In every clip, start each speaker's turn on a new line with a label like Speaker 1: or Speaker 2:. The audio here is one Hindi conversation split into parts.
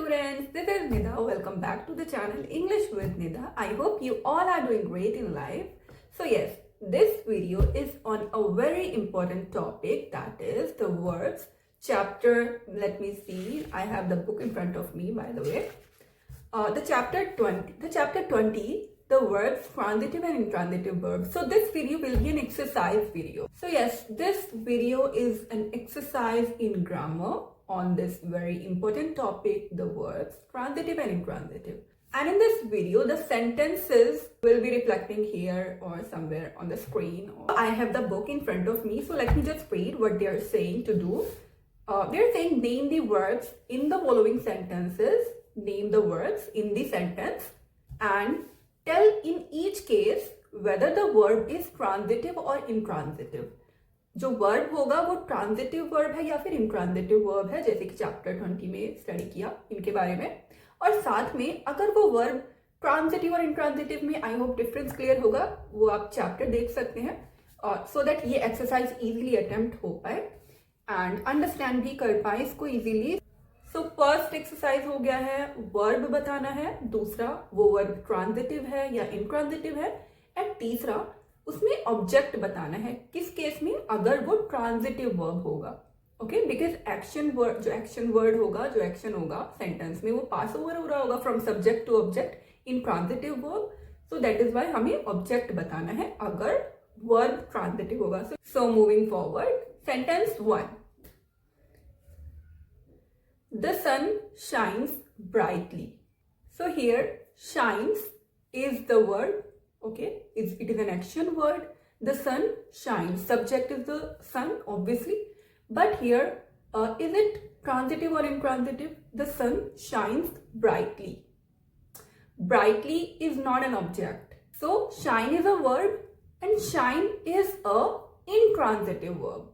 Speaker 1: friends, this is Nidha. Welcome back to the channel English with Nidha. I hope you all are doing great in life. So yes, this video is on a very important topic, that is the verbs chapter. Let me see, I have the book in front of me, by the way. The chapter 20, the verbs transitive and intransitive verbs. So this video will be an exercise video. So yes, this video is an exercise in grammar on this very important topic, the verbs transitive and intransitive. And in this video, the sentences will be reflecting here or somewhere on the screen. I have the book in front of me, so let me just read what they are saying to do. They're saying name the verbs in the following sentences, name the words in the sentence and tell in each case whether the verb is transitive or intransitive. जो वर्ब होगा वो ट्रांजिटिव वर्ब है या फिर इंट्रांजिटिव वर्ब है, जैसे कि चैप्टर 20 में स्टडी किया इनके बारे में. और साथ में अगर वो वर्ब ट्रांजिटिव और इंट्रांजिटिव में, आई होप डिफरेंस क्लियर होगा, वो आप चैप्टर देख सकते हैं सो दैट ये एक्सरसाइज इजीली अटेम्प्ट हो पाए एंड अंडरस्टैंड भी कर पाए इसको इजीली. सो फर्स्ट एक्सरसाइज हो गया है वर्ब बताना है, दूसरा वो वर्ब ट्रांजिटिव है या इंट्रांजिटिव है, एंड तीसरा उसमें ऑब्जेक्ट बताना है किस केस में अगर वो ट्रांजिटिव वर्ब होगा. ओके, बिकॉज एक्शन वर्ड, जो एक्शन वर्ड होगा, जो एक्शन होगा सेंटेंस में, वो पास ओवर हो रहा होगा from subject to object in transitive verb. So that is why हमें ऑब्जेक्ट बताना है अगर वर्ब ट्रांजिटिव होगा. So moving forward, sentence 1. The sun shines brightly. So here shines is the word. Okay, it is an action word. The sun shines. Subject is the sun, obviously. But here, is it transitive or intransitive? The sun shines brightly. Brightly is not an object. So shine is a verb and shine is a intransitive verb.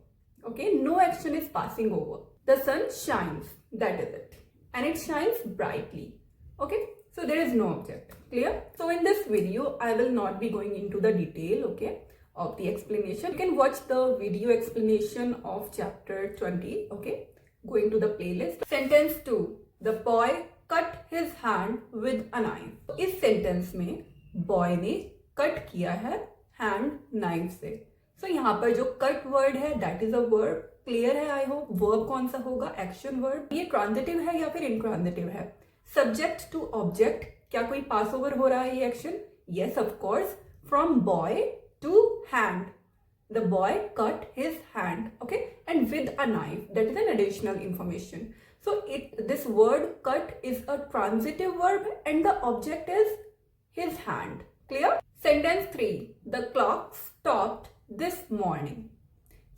Speaker 1: Okay, no action is passing over. The sun shines. That is it. And it shines brightly. Okay. So there is no object. Clear? So in this video, I will not be going into the detail, okay, of the explanation. You can watch the video explanation of chapter 20, okay, going to the playlist. Sentence 2. The boy cut his hand with a knife. इस sentence में boy ने cut किया है hand knife से. So यहाँ पर जो cut word है, that is a verb. Clear है आई होप. वर्ब कौन सा होगा? Action verb. ये ट्रांजिटिव है या फिर इंट्रांजिटिव है? सब्जेक्ट टू ऑब्जेक्ट, क्या कोई पास ओवर हो रहा है ये action? Yes of course. From boy to hand, the boy cut his hand. Okay, and with a knife, that is an additional information. So this word cut is a transitive verb and the object is his hand. Clear? Sentence 3. The clock stopped this morning.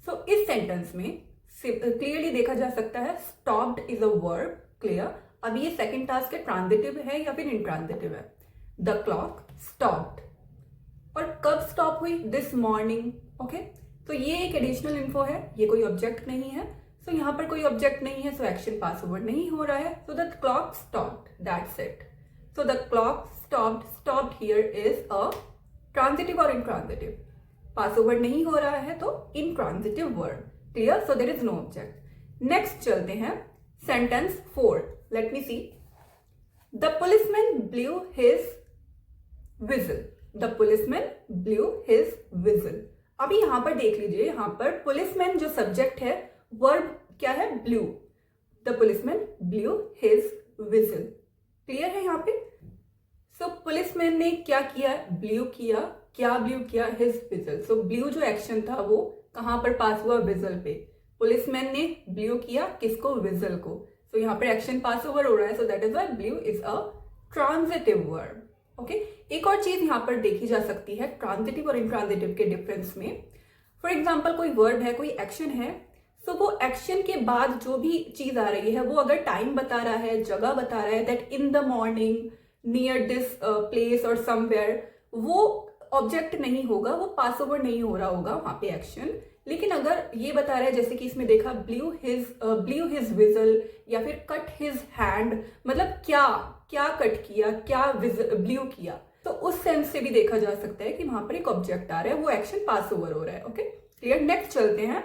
Speaker 1: So इस सेंटेंस में क्लियरली देखा जा सकता है stopped is a verb. Clear? अब ये सेकंड टास्क है, ट्रांजिटिव है या फिर इंट्रांजिटिव है. द क्लॉक स्टॉप्ड, और कब स्टॉप हुई? This morning. ओके, तो ये एक एडिशनल इन्फो है, ये कोई ऑब्जेक्ट नहीं है. सो यहाँ पर कोई ऑब्जेक्ट नहीं है, सो एक्शन पास ओवर नहीं हो रहा है. So the clock stopped, that's it. So the clock stopped, stopped here is a transitive और इंट्रांजिटिव. पास ओवर नहीं हो रहा है तो intransitive word. Clear? So there is no object. Next चलते हैं sentence 4. Let me see. The policeman blew his whistle. The policeman blew his whistle. अभी यहां पर देख लीजिए, यहां पर पुलिसमैन जो सब्जेक्ट है, वर्ब क्या है? Blue. The policeman blew his vigil. Clear है यहाँ पे? सो पुलिसमैन ने क्या किया? ब्लू किया. क्या ब्लू किया? His vigil. सो ब्लू जो एक्शन था वो कहां पर पास हुआ? विजल पे. पुलिसमैन ने ब्लू किया किसको? विजल को. सो यहाँ पर एक्शन पास ओवर हो रहा है. सो that is why blue is a transitive verb. Okay, एक और चीज यहाँ पर देखी जा सकती है ट्रांजिटिव और इंट्रांजिटिव के डिफरेंस में. फॉर एग्जाम्पल, कोई वर्ब है, कोई एक्शन है, सो वो एक्शन के बाद जो भी चीज आ रही है वो अगर टाइम बता रहा है, जगह बता रहा है, that in the morning near this place और समवेयर, वो ऑब्जेक्ट नहीं होगा, वो पास ओवर नहीं हो रहा होगा वहां पे एक्शन. लेकिन अगर ये बता रहा है, जैसे कि इसमें देखा ब्लू हिज विजल या फिर कट हिज हैंड, मतलब क्या क्या कट किया, क्या ब्लू किया, तो उस सेंस से भी देखा जा सकता है कि वहां पर एक ऑब्जेक्ट आ रहा है, वो एक्शन पास ओवर हो रहा है. Okay, clear? नेक्स्ट चलते हैं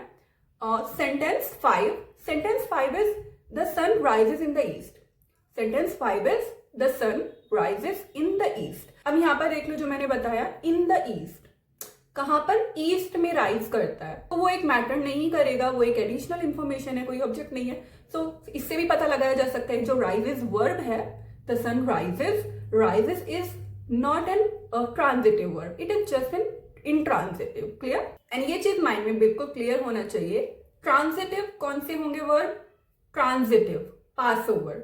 Speaker 1: sentence 5. Sentence 5 is the sun rises in the east. Sentence 5 is the sun rises in the east. अब यहाँ पर देख लो जो मैंने बताया, इन द ईस्ट, कहां पर, ईस्ट में राइज करता है, तो वो एक मैटर नहीं करेगा, वो एक एडिशनल इंफॉर्मेशन है, कोई ऑब्जेक्ट नहीं है। सो इससे भी पता लगाया जा सकता है जो राइजेस वर्ब है, the sun rises, rises is not an transitive verb, it is just an intransitive. Clear? And ये चीज माइंड में बिल्कुल क्लियर होना चाहिए। ट्रांजिटिव कौन से होंगे verb? Transitive, pass over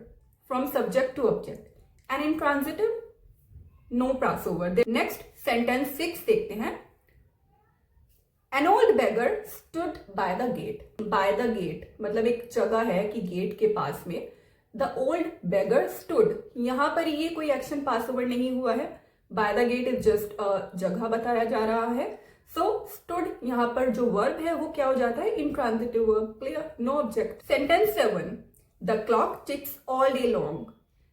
Speaker 1: from subject to object, and intransitive no pass over. Next sentence 6 देखते हैं। An old beggar stood by the gate. By the gate मतलब एक जगह है कि गेट के पास में। The old beggar stood, यहाँ पर ये कोई एक्शन पास ओवर नहीं हुआ है। By the gate is just जगह बताया जा रहा है। So stood यहाँ पर जो वर्ब है वो क्या हो जाता है? Intransitive verb. Clear? No object. Sentence 7. The clock ticks all day long.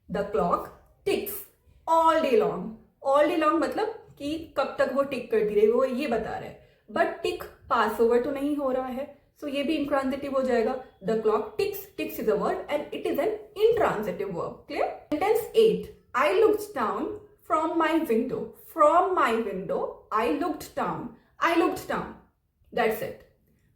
Speaker 1: The clock ticks all day long. All day long मतलब कि कब तक वो टिक करती रही, वो ये बता रहा है। बट टिक पास ओवर तो नहीं हो रहा है, सो ये भी इंट्रांजिटिव हो जाएगा। The clock ticks, ticks is a verb and it is an intransitive verb. Clear? Sentence 8. I looked down from my window, from my window I looked down, I looked down, that's it.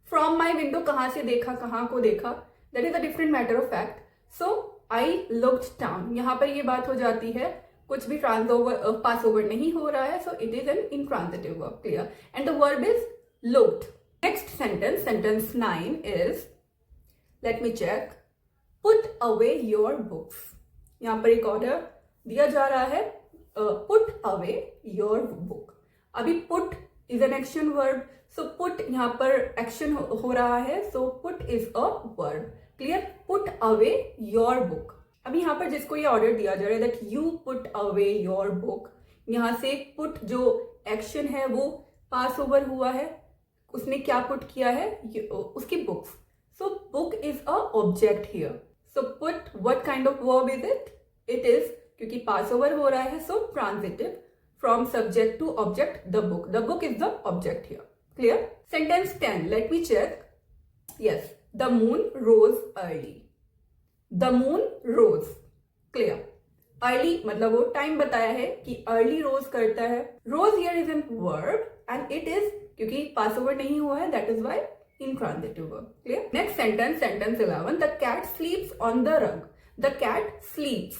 Speaker 1: From my window कहां से देखा, कहां को देखा, that is a different matter of fact. So I looked down, यहां पर ये बात हो जाती है, कुछ भी पास ओवर नहीं हो रहा है, सो it is an intransitive verb. Clear? And the verb is looked. Next sentence, sentence 9 is, let me check, put away your books. यहाँ पर एक ऑर्डर दिया जा रहा है, put away your book. अभी put is an action verb, so put यहाँ पर action हो रहा है, so put is a verb. Clear? Put away your book. अभी यहाँ पर जिसको ये ऑर्डर दिया जा रहा है that you put away your book, यहाँ से put जो एक्शन है वो पास ओवर हुआ है, उसने क्या पुट किया है, उसकी books. So book is a object here. So put, what kind of verb is it? It is, क्योंकि पास ओवर हो रहा है, so transitive from subject to object, the book, the book is the object here. Clear? Sentence 10, let me check. Yes, the moon rose early, the moon rose. Clear? Early मतलब वो टाइम बताया है कि अर्ली रोज करता है। Rose here is an verb and it is, क्योंकि पास ओवर नहीं हुआ है, that is why intransitive verb. Clear? Next sentence, sentence 11. The cat sleeps on the rug, the cat sleeps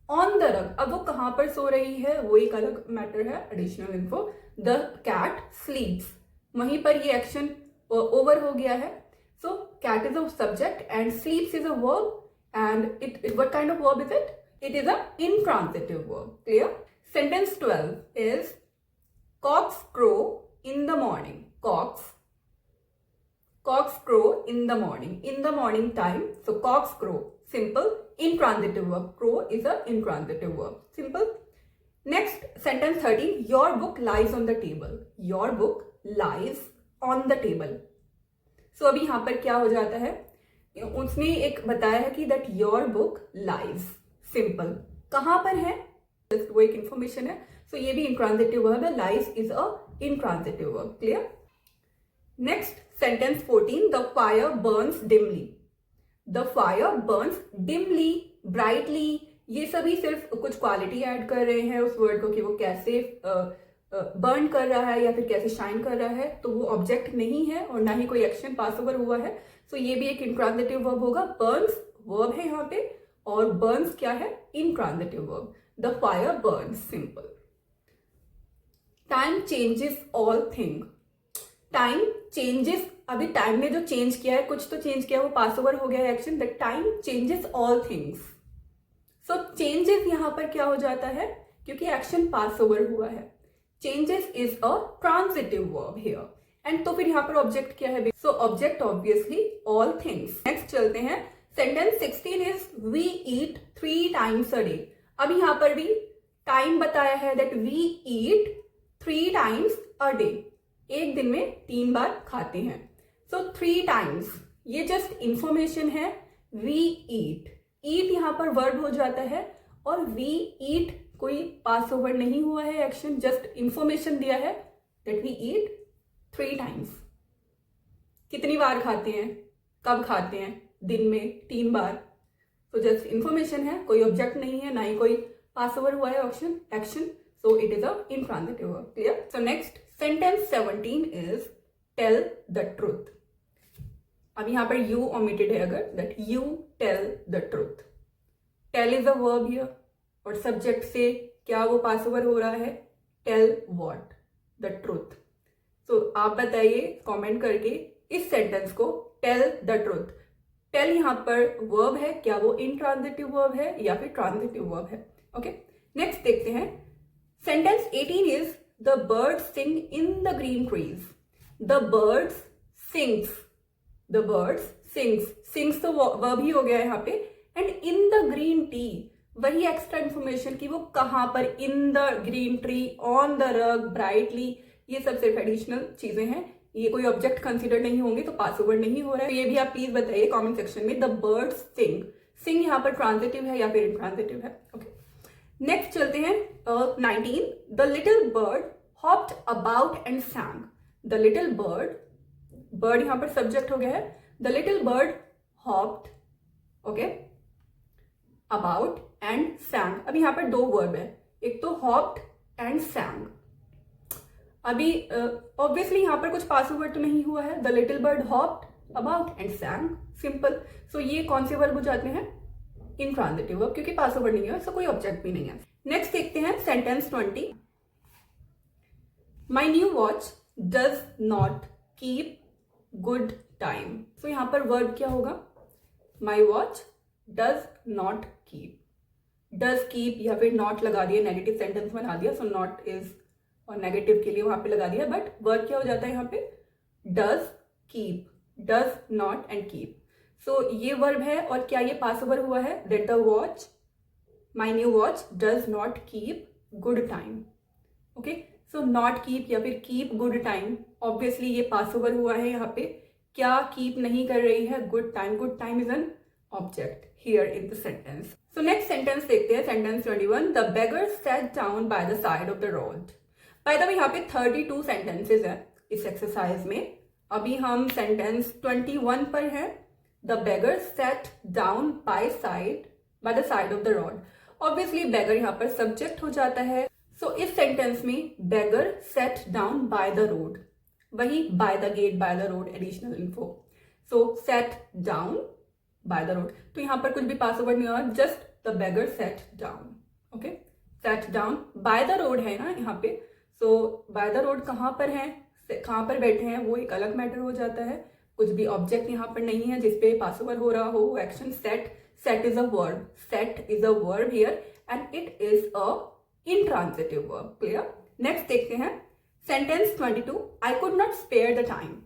Speaker 1: on the rug. अब वो कहां पर सो रही है वो एक अलग मैटर है, additional info. The cat sleeps, वहीं पर ये एक्शन ओवर हो गया है, so cat is a subject and sleeps is a verb, and it what kind of verb is it? It is a intransitive verb. Clear? Sentence 12 is, cocks crow in the morning. Cocks crow in the morning. In the morning time. So cocks crow. Simple. Intransitive verb. Crow is a intransitive verb. Simple. Next sentence 13. Your book lies on the table. Your book lies on the table. So अभी यहाँ पर क्या हो जाता है? उसने एक बताया है कि that your book lies. Simple, कहां पर है, वो एक इंफॉर्मेशन है, सो ये भी इंट्रांजिटिव वर्ब है। Lies is a intransitive verb. Clear? Next sentence 14. The fire Burns dimly, the fire Burns dimly, brightly, ये सभी सिर्फ कुछ क्वालिटी ऐड कर रहे हैं उस वर्ड को कि वो कैसे बर्न कर रहा है या फिर कैसे शाइन कर रहा है, तो वो ऑब्जेक्ट नहीं है और ना ही कोई एक्शन पास ओवर हुआ है, सो ये भी एक इंट्रांजिटिव वर्ब होगा। बर्न्स वर्ब है यहाँ पे और बर्न्स क्या है? Intransitive verb. The fire Burns, simple. Time changes all thing, time changes, अभी टाइम ने जो चेंज किया है, कुछ तो चेंज किया है, वो पास ओवर हो गया है action, the time changes all things. So changes यहां पर क्या हो जाता है, क्योंकि एक्शन पास ओवर हुआ है, changes is a transitive verb here, and तो फिर यहां पर ऑब्जेक्ट क्या है? So object obviously all things. Next चलते हैं, sentence 16 is, we eat 3 times a day. अब यहां पर भी टाइम बताया है that we eat 3 times a day. एक दिन में 3 बार खाते हैं, सो 3 times, ये जस्ट इंफॉर्मेशन है। वी ईट, ईट यहां पर वर्ब हो जाता है और वी ईट कोई पास ओवर नहीं हुआ है एक्शन, जस्ट इंफॉर्मेशन दिया है दैट वी ईट 3 times. कितनी बार खाते हैं, कब खाते हैं? दिन में 3 बार, सो जस्ट इन्फॉर्मेशन है, कोई ऑब्जेक्ट नहीं है, ना ही कोई पास ओवर हुआ है action, so it is a intransitive verb. Clear? So next sentence 17 is tell the truth. अब यहाँ पर यू ओमिटेड है अगर, that you tell the truth. Tell is a verb here और सब्जेक्ट से क्या वो पास ओवर हो रहा है? Tell what? The truth. So आप बताइए कमेंट करके इस सेंटेंस को टेल द ट्रूथ. टेल यहाँ पर वर्ब है, क्या वो इंट्रांजिटिव वर्ब है या फिर ट्रांजिटिव वर्ब है? ओके, नेक्स्ट देखते हैं. Sentence 18 is the birds sing in the green trees. The birds sings. The birds sings. Sings तो वर्ब ही हो गया है यहाँ पे. And in the green tree, वही एक्स्ट्रा इंफॉर्मेशन की वो कहां पर, in the green tree, on the rug, brightly, ये सब सिर्फ एडिशनल चीजें हैं. ये कोई ऑब्जेक्ट कंसीडर नहीं होंगे तो पास ओवर नहीं हो रहा है. तो ये भी आप प्लीज बताइए कमेंट सेक्शन में. द बर्ड्स सिंग. सिंग यहाँ पर ट्रांजिटिव है या फिर इंट्रांजिटिव है? ओके, नेक्स्ट चलते हैं 19. The little bird hopped about and सैंग. The little bird, bird यहाँ पर सब्जेक्ट हो गया है. The little bird hopped, okay, about and सैंग. अब यहाँ पर दो वर्ब है, एक तो हॉप्ड एंड सैंग. अभी ऑब्वियसली यहाँ पर कुछ पास ओवर तो नहीं हुआ है. The little bird hopped about and sang, simple. So ये कौन से वर्ब हो जाते हैं? इंट्रांजिटिव वर्ब, क्योंकि पास ओवर नहीं है, सो कोई ऑब्जेक्ट भी नहीं है. नेक्स्ट देखते हैं sentence 20. My new watch does not keep good time. So यहाँ पर वर्ब क्या होगा? My watch does not keep. Does keep या फिर नॉट लगा दिया, नेगेटिव सेंटेंस बना दिया. सो नॉट इज और नेगेटिव के लिए वहां पे लगा दिया, बट वर्ब क्या हो जाता है यहाँ पे? Does keep. Does not and keep. So ये वर्ब है और क्या ये पास ओवर हुआ है? That the watch, my new watch does not keep good time. Okay, so not keep या फिर कीप गुड टाइम, ऑब्वियसली ये पास ओवर हुआ है. यहाँ पे क्या कीप नहीं कर रही है? Good time. Good time is an object here in the sentence. So next sentence देखते हैं, sentence 21. The beggar sat down by the side of the road. By the way यहाँ पे 32 sentences है इस एक्सरसाइज में. अभी हम sentence 21 पर है. The beggar sat down by the side of the road. Obviously beggar यहाँ पर subject हो जाता है. So इस sentence में beggar sat down by the road, वही by the gate, by the road, additional info. So sat down by the road. तो यहाँ पर कुछ भी पास ओवर नहीं हुआ, just the beggar set down. Okay, set down. By the road है ना यहाँ पे. सो बाय द रोड कहाँ पर है, कहाँ पर बैठे हैं, वो एक अलग मैटर हो जाता है. कुछ भी ऑब्जेक्ट यहाँ पर नहीं है जिसपे पास ओवर हो रहा हो. Action set. Set is a verb. Set is a verb here and it is a intransitive verb. Clear? Next देखते हैं sentence 22. I could not spare the time.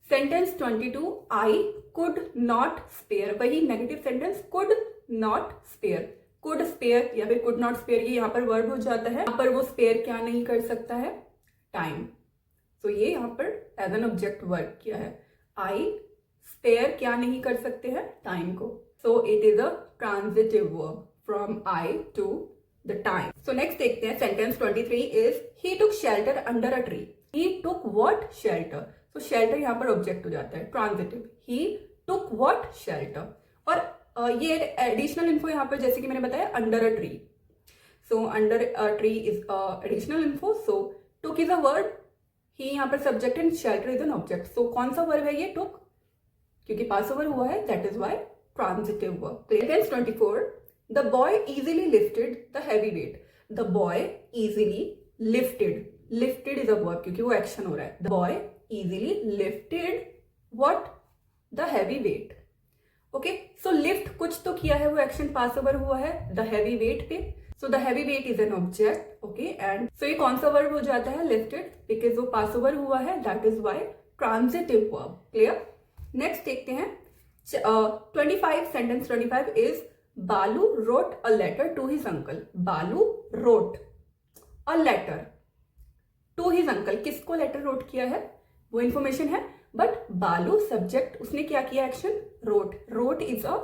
Speaker 1: Sentence 22. I could not spare, वही negative sentence. Could not spare. Could spare या फिर कुड नॉट स्पेयर, ये यहाँ पर वर्ब हो जाता है. यहाँ पर वो स्पेयर क्या नहीं कर सकता है? टाइम. सो ये यहाँ पर एज एन ऑब्जेक्ट वर्ब किया है. आई स्पेयर क्या नहीं कर सकते हैं? टाइम को. So it is a transitive verb from I to the time. So next देखते हैं sentence 23 is he took shelter under a tree. He took what? Shelter. तो शेल्टर यहाँ पर ऑब्जेक्ट हो जाता है, transitive. He took what? Shelter. और ये एडिशनल इन्फो यहाँ पर जैसे कि मैंने बताया, under a tree. So under a tree is additional info. So took is a verb, he यहाँ पर subject and shelter is an object. So कौन सा वर्ब है ये? टुक, क्योंकि पास ओवर हुआ है, that is why transitive verb. Sentence 24. The boy easily lifted the heavy weight. The boy easily lifted. Lifted is a verb क्योंकि वो एक्शन हो रहा है. The boy easily lifted what? The heavy weight. Okay, so lift कुछ तो किया है, वो एक्शन पास ओवर हुआ है the heavy weight पे. So the heavy weight is an object. Okay, and so ये कौन सा वर्ब हो जाता है? lifted, because वो पास ओवर हुआ है, that is why transitive verb. Clear? Next देखते हैं 25. Sentence 25 is Balu wrote a letter to his uncle. Balu wrote a letter to his uncle. किसको लेटर रोट किया है वो इंफॉर्मेशन है, बट बालू सब्जेक्ट, उसने क्या किया? Action. Wrote. Wrote is a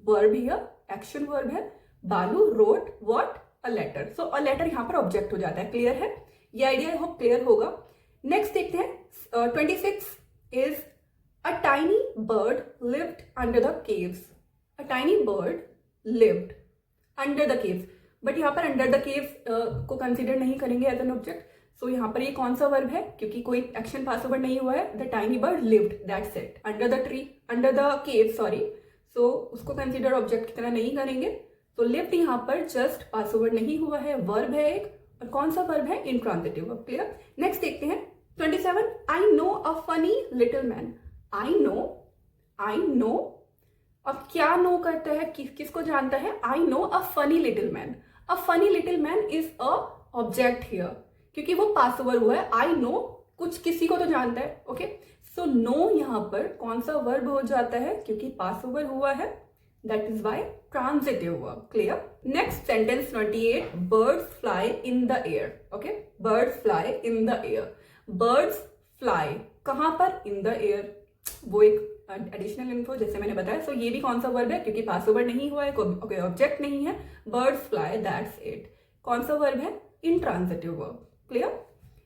Speaker 1: verb here, action verb है. Balu wrote what? A letter. So a letter यहाँ पर ऑब्जेक्ट हो जाता है. क्लियर है? ये आइडिया आई होप क्लियर होगा. नेक्स्ट देखते हैं 26 is a tiny bird lived under the caves. A tiny bird lived under the caves, but यहाँ पर अंडर द केव्स को कंसिडर नहीं करेंगे एज एन ऑब्जेक्ट. सो यहाँ पर ये कौन सा वर्ब है, क्योंकि कोई एक्शन पास ओवर नहीं हुआ है. The tiny bird lived, that's it. Under the tree, under the cave, sorry, so उसको कंसिडर ऑब्जेक्ट की तरह नहीं करेंगे. तो लिव्ड यहाँ पर जस्ट पास ओवर नहीं हुआ है, वर्ब है एक, और कौन सा वर्ब है, इंट्रांजिटिव वर्ब. क्लियर. नेक्स्ट देखते हैं 27. I know a funny little man. I know. अब क्या नो करता है, किसको जानता है, I know a funny little man. A funny little man is a object here, क्योंकि वो पास ओवर हुआ है. आई नो कुछ किसी को तो जानता है. ओके, सो नो यहाँ पर कौन सा वर्ब हो जाता है, क्योंकि पास ओवर हुआ है, that is why transitive verb. Clear. Next sentence 28. Birds fly in the air. Okay, birds fly in the air. Birds fly कहां पर, इन द एयर. वो एक एडिशनल इन्फो जैसे मैंने बताया. सो ये भी कौन सा वर्ब है, क्योंकि पास ओवर नहीं हुआ है, कोई ऑब्जेक्ट नहीं है. Birds fly, that's it. कौन सा वर्ब है, intransitive verb. Clear.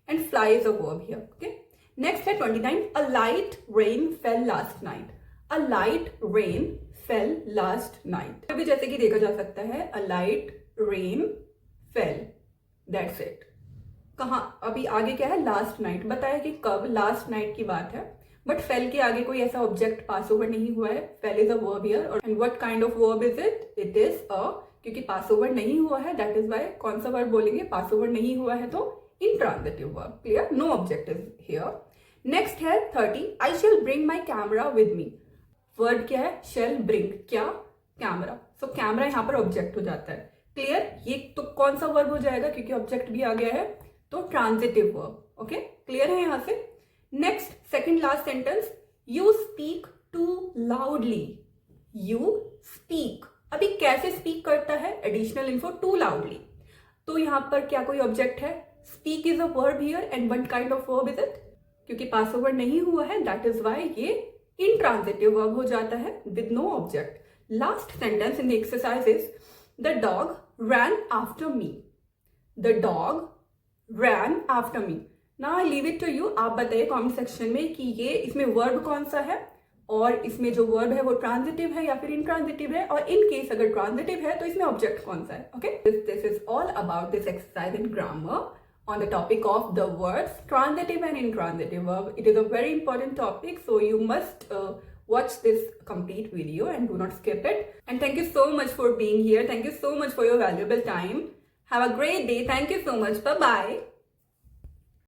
Speaker 1: And fly is a verb here. Okay. Next है 29. A light rain fell last night. A light rain fell last night. अभी जैसे कि देखा जा सकता है, a light rain fell, that's it. कहाँ, अभी आगे क्या है, लास्ट नाइट बताया कि कब, लास्ट नाइट की बात है. बट फेल के आगे कोई ऐसा ऑब्जेक्ट पास ओवर नहीं हुआ है. Fail is a verb here. And what kind of verb is it, it is अ, क्योंकि पास ओवर नहीं हुआ है, दैट इज वाई कौन सा वर्ब बोलेंगे, पास ओवर नहीं हुआ है तो intransitive verb. Clear. No object is here. Next है 30. I shall bring my camera with me. Verb क्या है, शेल ब्रिंग, क्या, कैमरा. सो कैमरा यहाँ पर ऑब्जेक्ट हो जाता है. क्लियर. ये तो कौन सा वर्ब हो जाएगा, क्योंकि ऑब्जेक्ट भी आ गया है, तो ट्रांजिटिव वर्ब. ओके, क्लियर है यहां से. Next second last sentence. You speak too loudly. You speak, अभी कैसे स्पीक करता है, एडिशनल इन्फो, टू लाउडली. तो यहां पर क्या कोई ऑब्जेक्ट है, speak is a verb here. And what kind of verb is it, क्योंकि पास ओवर नहीं हुआ है, दैट इज वाई ये इंट्रांजिटिव वर्ब हो जाता है with no object. Last sentence in the exercise is the dog ran after me. The dog ran after me. Now I leave it to you. आप बताइए कमेंट सेक्शन में कि ये इसमें वर्ब कौन सा है, और इसमें जो वर्ब है वो ट्रांजिटिव है या फिर इंट्रांजिटिव है, और इन केस अगर ट्रांजिटिव है तो इसमें ऑब्जेक्ट कौन सा है. Okay, this is all about this exercise in grammar on the topic of the words transitive and intransitive verb. It is a very important topic, so you must watch this complete video and do not skip it. And thank you so much for being here. Thank you so much for your valuable time. Have a great day. Thank you so much. Bye bye.